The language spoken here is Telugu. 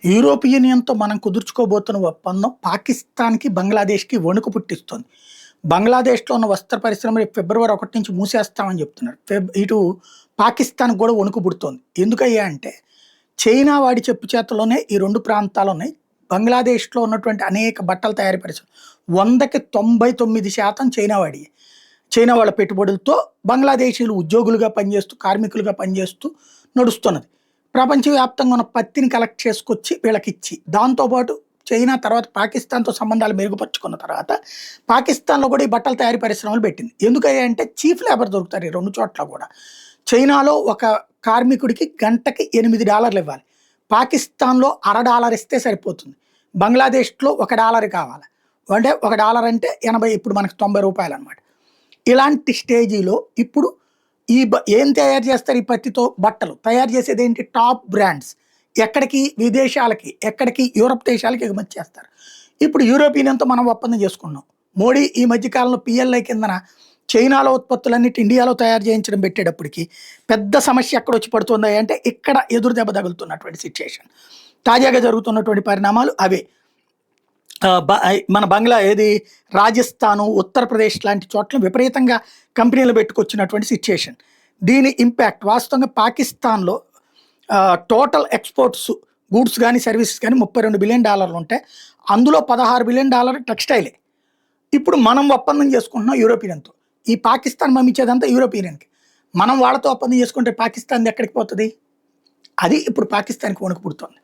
యూరోపియన్ యూనియన్‌తో మనం కుదుర్చుకోబోతున్న ఒప్పందం పాకిస్తాన్‌కి, బంగ్లాదేశ్‌కి వణుకు పుట్టిస్తోంది. బంగ్లాదేశ్‌లో ఉన్న వస్త్ర పరిశ్రమ ఫిబ్రవరి 1 నుంచి మూసేస్తామని చెప్తున్నారు. ఇటు పాకిస్తాన్‌కి కూడా వణుకు పుడుతోంది. ఎందుకయ్యా అంటే, చైనా వాడి చెప్పు చేతల్లోనే ఈ 2 ప్రాంతాలున్నాయి. బంగ్లాదేశ్‌లో ఉన్నటువంటి అనేక బట్టల తయారీ పరిశ్రమలు 100కి 99% చైనా వాడియే. చైనా వాళ్ళ పెట్టుబడులతో బంగ్లాదేశీయులు ఉద్యోగులుగా పనిచేస్తూ, కార్మికులుగా పనిచేస్తూ నడుస్తున్నది. ప్రపంచవ్యాప్తంగా ఉన్న పత్తిని కలెక్ట్ చేసుకొచ్చి వీళ్ళకిచ్చి, దాంతో పాటు చైనా తర్వాత పాకిస్తాన్‌తో సంబంధాలు మెరుగుపరుచుకున్న తర్వాత, పాకిస్తాన్‌లో కూడా ఈ బట్టల తయారీ పరిశ్రమలు పెట్టింది. ఎందుకయ్యా అంటే చీప్ లేబర్ దొరుకుతారు ఈ 2 చోట్ల కూడా. చైనాలో ఒక కార్మికుడికి గంటకి $8 ఇవ్వాలి. పాకిస్తాన్‌లో $1 ఇస్తే సరిపోతుంది. బంగ్లాదేశ్‌లో $1 కావాలి. అంటే $1 అంటే 80 ఇప్పుడు మనకు ₹90 అనమాట. ఇలాంటి స్టేజీలో ఇప్పుడు ఏం తయారు చేస్తారు ఈ పత్తితో? బట్టలు. తయారు చేసేదేంటి? Top brands. ఎక్కడికి? విదేశాలకి. ఎక్కడికి? యూరప్ దేశాలకి ఎగుమతి చేస్తారు. ఇప్పుడు యూరోపియన్ యూనియన్‌తో మనం ఒప్పందం చేసుకున్నాం. మోడీ ఈ మధ్య కాలంలో పీఎల్ఐ కిందన చైనాలో ఉత్పత్తులన్నిటి ఇండియాలో తయారు చేయించడం పెట్టేటప్పటికి పెద్ద సమస్య ఎక్కడొచ్చి పడుతుంది అంటే ఇక్కడ ఎదురు దెబ్బ తగులుతున్నటువంటి సిచ్యుయేషన్. తాజాగా జరుగుతున్నటువంటి పరిణామాలు అవే. మన ఏది రాజస్థాను, ఉత్తరప్రదేశ్ లాంటి చోట్ల విపరీతంగా కంపెనీలు పెట్టుకొచ్చినటువంటి సిచ్యుయేషన్. దీని ఇంపాక్ట్ వాస్తవంగా పాకిస్తాన్‌లో టోటల్ ఎక్స్‌పోర్ట్స్ గూడ్స్ గానీ, సర్వీసెస్ గానీ $32 బిలియన్ ఉంటే అందులో $16 బిలియన్ టెక్స్‌టైలే. ఇప్పుడు మనం ఒప్పందం చేసుకుంటున్నాం యూరోపియన్‌తో. ఈ పాకిస్తాన్ పంపించేదంతా యూరోపియన్‌కి. మనం వాళ్ళతో ఒప్పందం చేసుకుంటే పాకిస్తాన్‌ది ఎక్కడికి పోతది? అది ఇప్పుడు పాకిస్తాన్‌కి వణుకు పుడుతోంది.